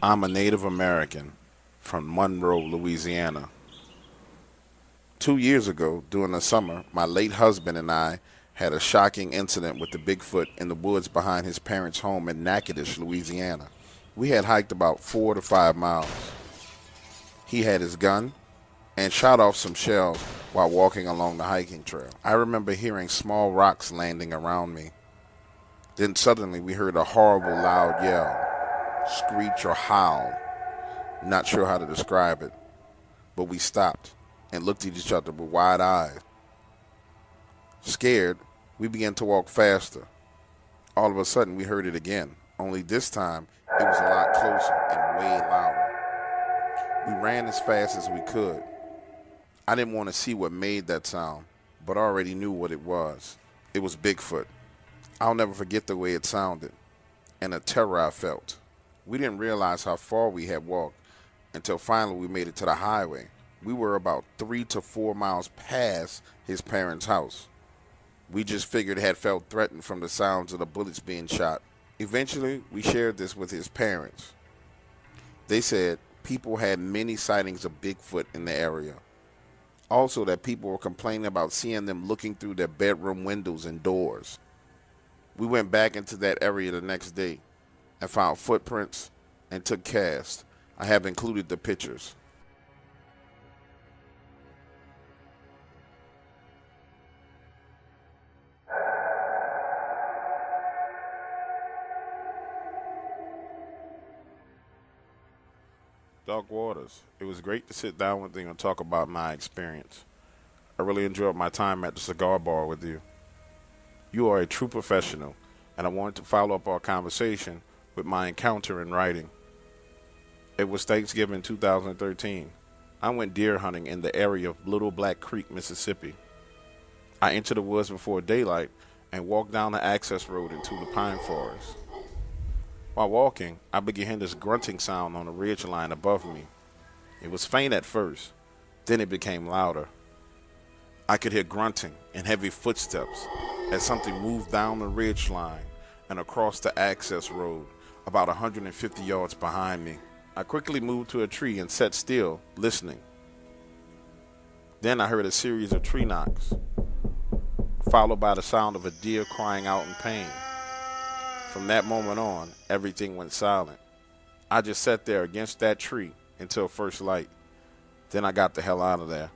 I'm a Native American from Monroe, Louisiana. 2 years ago, during the summer, my late husband and I had a shocking incident with the Bigfoot in the woods behind his parents' home in Natchitoches, Louisiana. We had hiked about 4 to 5 miles. He had his gun and shot off some shells while walking along the hiking trail. I remember hearing small rocks landing around me. Then suddenly we heard a horrible loud yell, screech or howl. Not sure how to describe it, but we stopped and looked at each other with wide eyes. Scared, we began to walk faster. All of a sudden, we heard it again, only this time it was a lot closer and way louder. We ran as fast as we could. I didn't want to see what made that sound, but I already knew what it was. It was Bigfoot. I'll never forget the way it sounded and the terror I felt. We didn't realize how far we had walked until finally we made it to the highway. We were about 3 to 4 miles past his parents' house. We just figured had felt threatened from the sounds of the bullets being shot. Eventually, we shared this with his parents. They said people had many sightings of Bigfoot in the area. Also, that people were complaining about seeing them looking through their bedroom windows and doors. We went back into that area the next day and found footprints and took casts. I have included the pictures. Doc Waters, it was great to sit down with you and talk about my experience. I really enjoyed my time at the cigar bar with you. You are a true professional, and I wanted to follow up our conversation with my encounter in writing. It was Thanksgiving 2013. I went deer hunting in the area of Little Black Creek, Mississippi. I entered the woods before daylight and walked down the access road into the pine forest. While walking, I began hearing this grunting sound on the ridge line above me. It was faint at first, then it became louder. I could hear grunting and heavy footsteps as something moved down the ridge line and across the access road about 150 yards behind me. I quickly moved to a tree and sat still, listening. Then I heard a series of tree knocks, followed by the sound of a deer crying out in pain. From that moment on, everything went silent. I just sat there against that tree until first light. Then I got the hell out of there.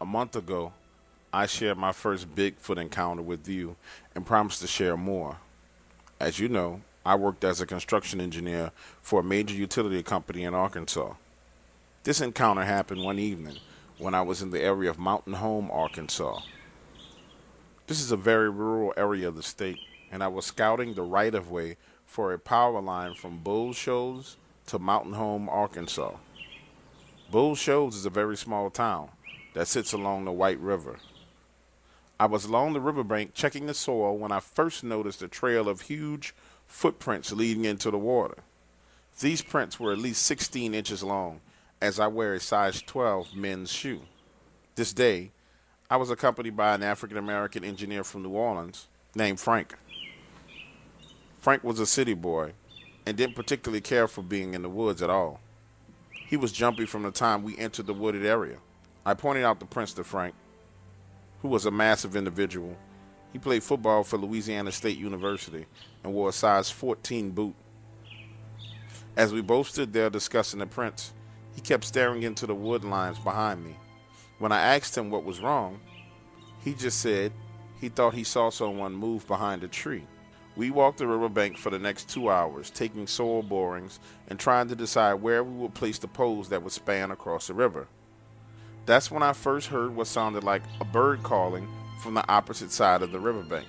A month ago, I shared my first Bigfoot encounter with you and promised to share more. As you know, I worked as a construction engineer for a major utility company in Arkansas. This encounter happened one evening when I was in the area of Mountain Home, Arkansas. This is a very rural area of the state, and I was scouting the right-of-way for a power line from Bull Shoals to Mountain Home, Arkansas. Bull Shoals is a very small town that sits along the White River. I was along the riverbank checking the soil when I first noticed a trail of huge footprints leading into the water. These prints were at least 16 inches long, as I wear a size 12 men's shoe. This day, I was accompanied by an African American engineer from New Orleans named Frank. Frank was a city boy and didn't particularly care for being in the woods at all. He was jumpy from the time we entered the wooded area. I pointed out the prints to Frank, who was a massive individual. He played football for Louisiana State University and wore a size 14 boot. As we both stood there discussing the prints, he kept staring into the wood lines behind me. When I asked him what was wrong, he just said he thought he saw someone move behind a tree. We walked the riverbank for the next 2 hours, taking soil borings and trying to decide where we would place the poles that would span across the river. That's when I first heard what sounded like a bird calling from the opposite side of the riverbank.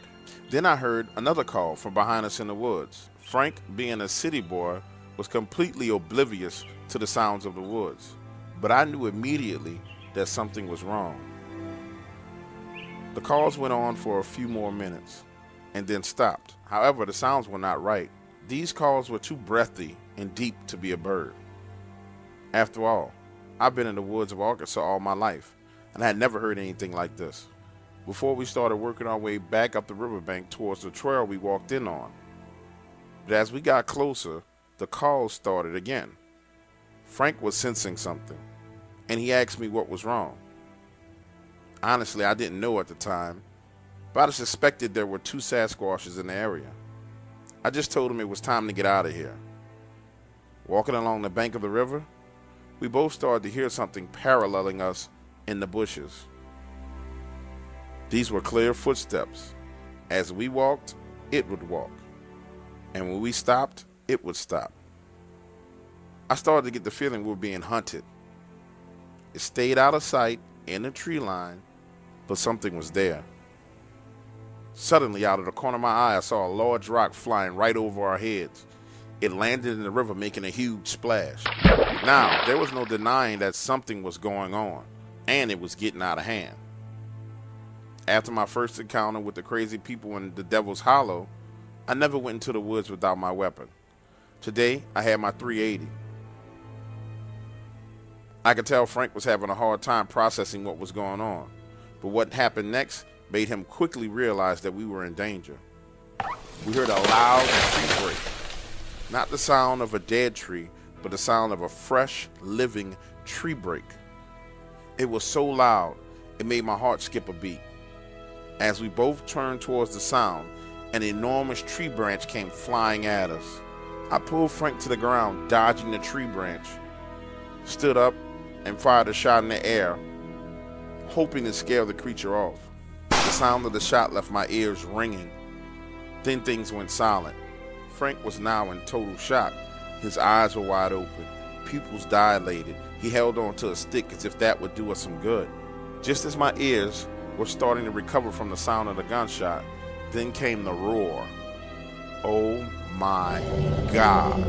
Then I heard another call from behind us in the woods. Frank, being a city boy, was completely oblivious to the sounds of the woods, but I knew immediately that something was wrong. The calls went on for a few more minutes and then stopped. However, the sounds were not right. These calls were too breathy and deep to be a bird. After all, I've been in the woods of Arkansas all my life, and I had never heard anything like this. before we started working our way back up the riverbank towards the trail we walked in on. But as we got closer, the calls started again. Frank was sensing something, and he asked me what was wrong. Honestly, I didn't know at the time, but I suspected there were 2 sasquatches in the area. I just told him it was time to get out of here. Walking along the bank of the river, we both started to hear something paralleling us in the bushes. These were clear footsteps. As we walked, it would walk. And when we stopped, it would stop. I started to get the feeling we were being hunted. It stayed out of sight in the tree line, but something was there. Suddenly, out of the corner of my eye, I saw a large rock flying right over our heads. It landed in the river, making a huge splash. Now, there was no denying that something was going on, and it was getting out of hand. After my first encounter with the crazy people in the Devil's Hollow, I never went into the woods without my weapon. Today, I had my .380. I could tell Frank was having a hard time processing what was going on, but what happened next made him quickly realize that we were in danger. We heard a loud tree break. Not the sound of a dead tree, but the sound of a fresh, living tree break. It was so loud, it made my heart skip a beat. As we both turned towards the sound, an enormous tree branch came flying at us. I pulled Frank to the ground, dodging the tree branch, stood up, and fired a shot in the air, hoping to scare the creature off. The sound of the shot left my ears ringing. Then things went silent. Frank was now in total shock. His eyes were wide open, pupils dilated. He held onto a stick as if that would do us some good. Just as my ears were starting to recover from the sound of the gunshot, then came the roar. Oh my God.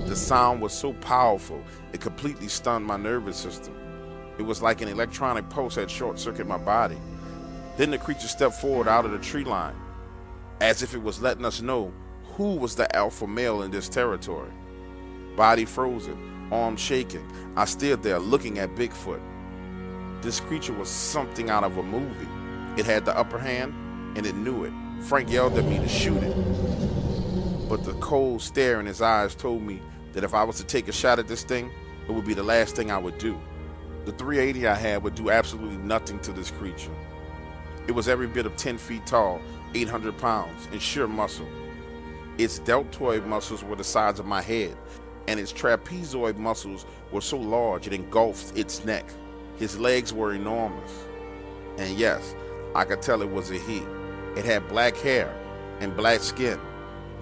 The sound was so powerful, it completely stunned my nervous system. It was like an electronic pulse had short-circuited my body. Then the creature stepped forward out of the tree line, as if it was letting us know who was the alpha male in this territory. Body frozen, arms shaking, I stood there looking at Bigfoot. This creature was something out of a movie. It had the upper hand, and it knew it. Frank yelled at me to shoot it, but the cold stare in his eyes told me that if I was to take a shot at this thing, it would be the last thing I would do. The .380 I had would do absolutely nothing to this creature. It was every bit of 10 feet tall, 800 pounds, and sheer muscle. Its deltoid muscles were the size of my head, and its trapezoid muscles were so large it engulfed its neck. His legs were enormous. And yes, I could tell it was a he. It had black hair and black skin.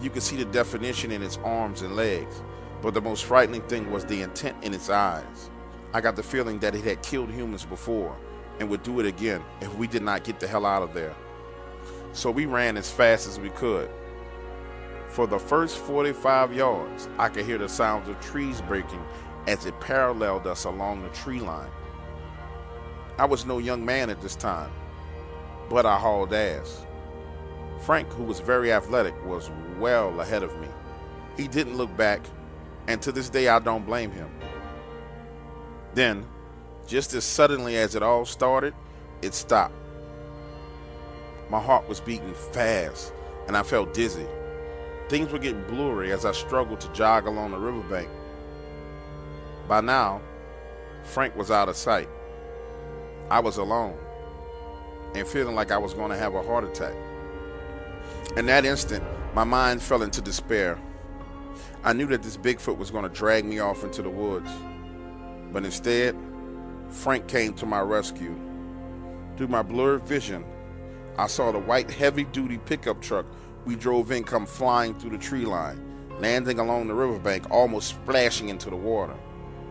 You could see the definition in its arms and legs, but the most frightening thing was the intent in its eyes. I got the feeling that it had killed humans before and would do it again if we did not get the hell out of there. So we ran as fast as we could. For the first 45 yards, I could hear the sounds of trees breaking as it paralleled us along the tree line. I was no young man at this time, but I hauled ass. Frank, who was very athletic, was well ahead of me. He didn't look back, and to this day I don't blame him. Then, just as suddenly as it all started, it stopped. My heart was beating fast, and I felt dizzy. Things were getting blurry as I struggled to jog along the riverbank. By now, Frank was out of sight. I was alone, and feeling like I was going to have a heart attack. In that instant, my mind fell into despair. I knew that this Bigfoot was going to drag me off into the woods, but instead, Frank came to my rescue. Through my blurred vision, I saw the white heavy-duty pickup truck we drove in come flying through the tree line, landing along the riverbank, almost splashing into the water.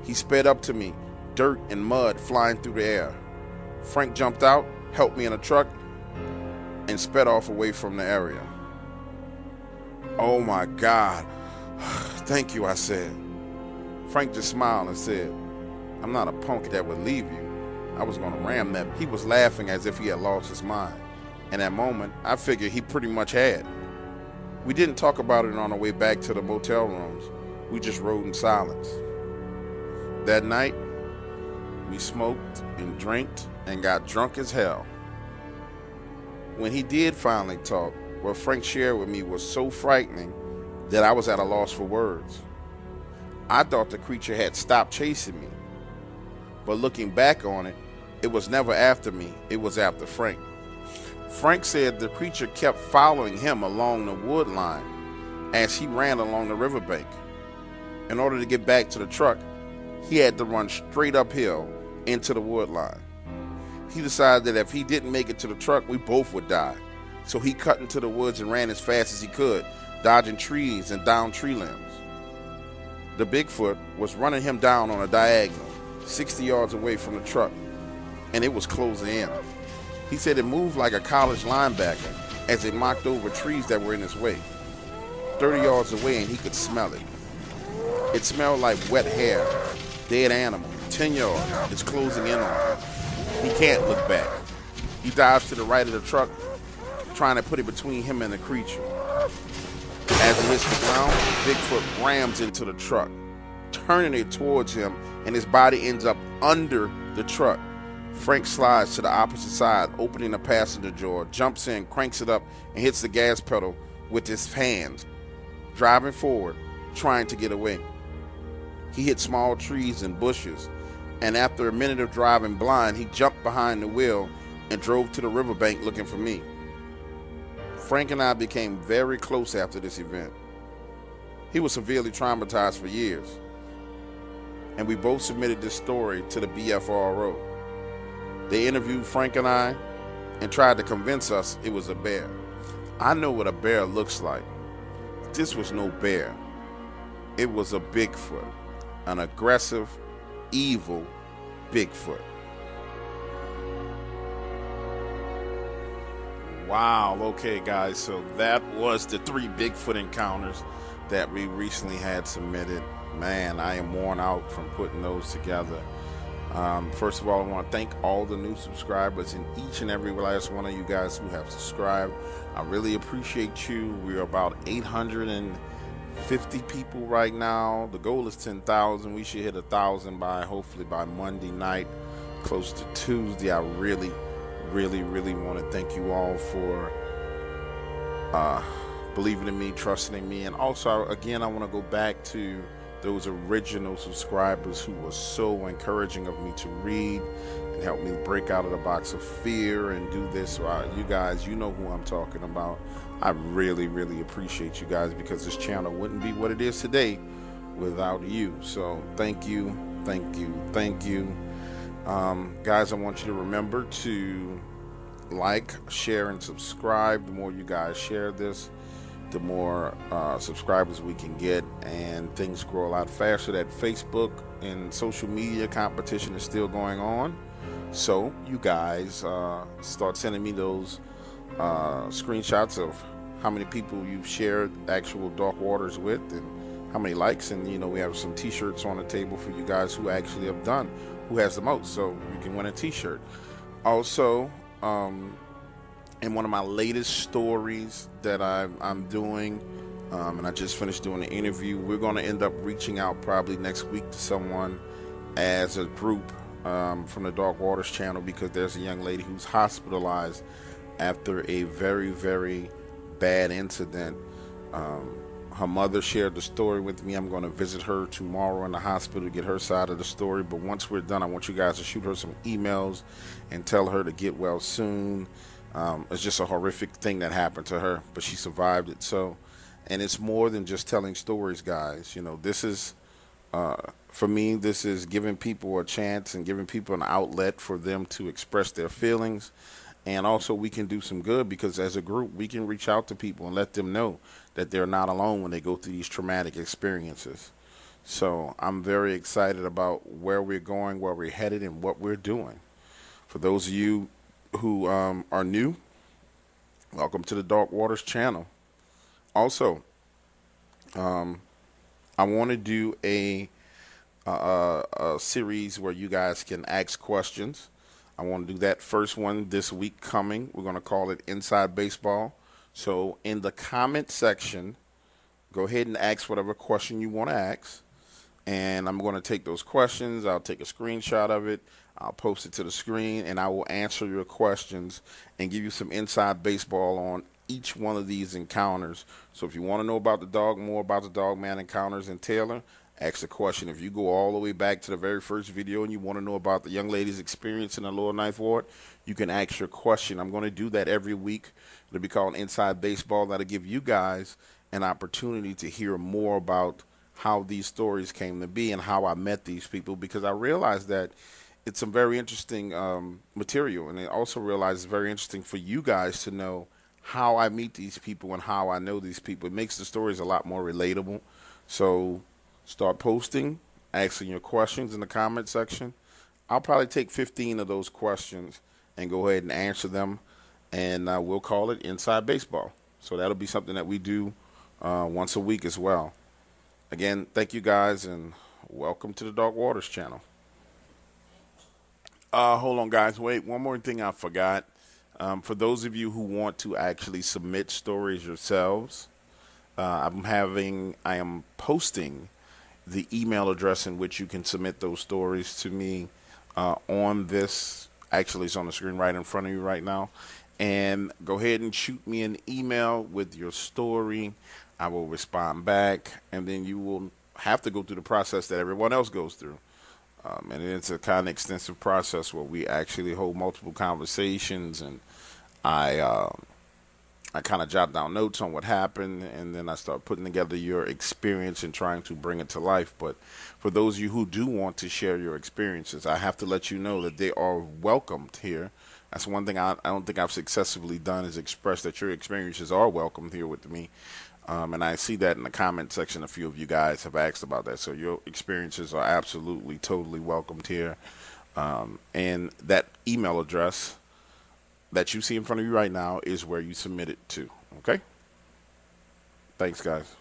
He sped up to me, dirt and mud flying through the air. Frank jumped out, helped me in a truck, and sped off away from the area. Oh my God. Thank you, I said. Frank just smiled and said, I'm not a punk that would leave you. I was going to ram that. He was laughing as if he had lost his mind. In that moment, I figured he pretty much had. We didn't talk about it on our way back to the motel rooms. We just rode in silence. That night, we smoked and drank and got drunk as hell. When he did finally talk, what Frank shared with me was so frightening that I was at a loss for words. I thought the creature had stopped chasing me, but looking back on it, it was never after me, it was after Frank. Frank said the creature kept following him along the wood line as he ran along the riverbank. In order to get back to the truck, he had to run straight uphill into the wood line. He decided that if he didn't make it to the truck, we both would die. So he cut into the woods and ran as fast as he could, dodging trees and down tree limbs. The Bigfoot was running him down on a diagonal, 60 yards away from the truck, and it was closing in. He said it moved like a college linebacker as it knocked over trees that were in his way. 30 yards away, and he could smell it. It smelled like wet hair, dead animal. 10 yards, it's closing in on him. He can't look back. He dives to the right of the truck, trying to put it between him and the creature. As it hits the ground, Bigfoot rams into the truck, turning it towards him, and his body ends up under the truck. Frank slides to the opposite side, opening the passenger door, jumps in, cranks it up, and hits the gas pedal with his hands, driving forward, trying to get away. He hit small trees and bushes, and after a minute of driving blind, he jumped behind the wheel and drove to the riverbank looking for me. Frank and I became very close after this event. He was severely traumatized for years, and we both submitted this story to the BFRO. They interviewed Frank and I and tried to convince us it was a bear. I know what a bear looks like. This was no bear. It was a Bigfoot, an aggressive, evil Bigfoot. Wow, okay guys, so that was the 3 Bigfoot encounters that we recently had submitted. Man, I am worn out from putting those together. First of all, I want to thank all the new subscribers and each and every last one of you guys who have subscribed. I really appreciate you. We're about 850 people right now. The goal is 10,000. We should hit 1,000 hopefully by Monday night, close to Tuesday. I really want to thank you all for believing in me, trusting in me, and also again I want to go back to those original subscribers who were so encouraging of me to read and help me break out of the box of fear and do this. So you guys, you know who I'm talking about. I really appreciate you guys, because this channel wouldn't be what it is today without you. So thank you. Guys, I want you to remember to like, share, and subscribe. The more you guys share this, the more subscribers we can get, and things grow a lot faster. That Facebook and social media competition is still going on, so you guys start sending me those screenshots of how many people you've shared actual Dark Waters with and how many likes, and you know, we have some t-shirts on the table for you guys who actually have done, who has the most, so you can win a t-shirt. Also, in one of my latest stories that I'm doing, and I just finished doing an interview, we're going to end up reaching out probably next week to someone as a group from the Dark Waters channel, because there's a young lady who's hospitalized after a very bad incident. Her mother shared the story with me. I'm going to visit her tomorrow in the hospital to get her side of the story, but once we're done, I want you guys to shoot her some emails and tell her to get well soon. It's just a horrific thing that happened to her, but she survived it. So, and it's more than just telling stories, guys. You know, this is, for me, this is giving people a chance and giving people an outlet for them to express their feelings. And also we can do some good, because as a group, we can reach out to people and let them know that they're not alone when they go through these traumatic experiences. So I'm very excited about where we're going, where we're headed, and what we're doing. For those of you who are new, welcome to the Dark Waters channel. Also, I want to do a series where you guys can ask questions. I want to do that first one this week coming. We're going to call it Inside Baseball. So in the comment section, go ahead and ask whatever question you want to ask. and I'm going to take those questions. I'll take a screenshot of it. I'll post it to the screen, and I will answer your questions and give you some inside baseball on each one of these encounters. So if you want to know about the dog, more about the Dogman encounters in Taylor, ask the question. If you go all the way back to the very first video and you want to know about the young lady's experience in the Lower Ninth Ward, you can ask your question. I'm going to do that every week. It'll be called Inside Baseball. That'll give you guys an opportunity to hear more about how these stories came to be and how I met these people, because I realized that it's some very interesting material, and I also realize it's very interesting for you guys to know how I meet these people and how I know these people. It makes the stories a lot more relatable. So start posting, asking your questions in the comment section. I'll probably take 15 of those questions and go ahead and answer them, and we'll call it Inside Baseball. So that'll be something that we do once a week as well. Again, thank you guys, and welcome to the Dark Waters channel. Hold on, guys. Wait, one more thing I forgot. For those of you who want to actually submit stories yourselves, I am posting the email address in which you can submit those stories to me on this. Actually, it's on the screen right in front of you right now. And go ahead and shoot me an email with your story. I will respond back, and then you will have to go through the process that everyone else goes through. And it's a kind of extensive process where we actually hold multiple conversations, and I kind of jot down notes on what happened, and then I start putting together your experience and trying to bring it to life. But for those of you who do want to share your experiences, I have to let you know that they are welcomed here. That's one thing I don't think I've successfully done, is express that your experiences are welcomed here with me. And I see that in the comment section. A few of you guys have asked about that. So your experiences are absolutely, totally welcomed here. And that email address that you see in front of you right now is where you submit it to. Okay? Thanks, guys.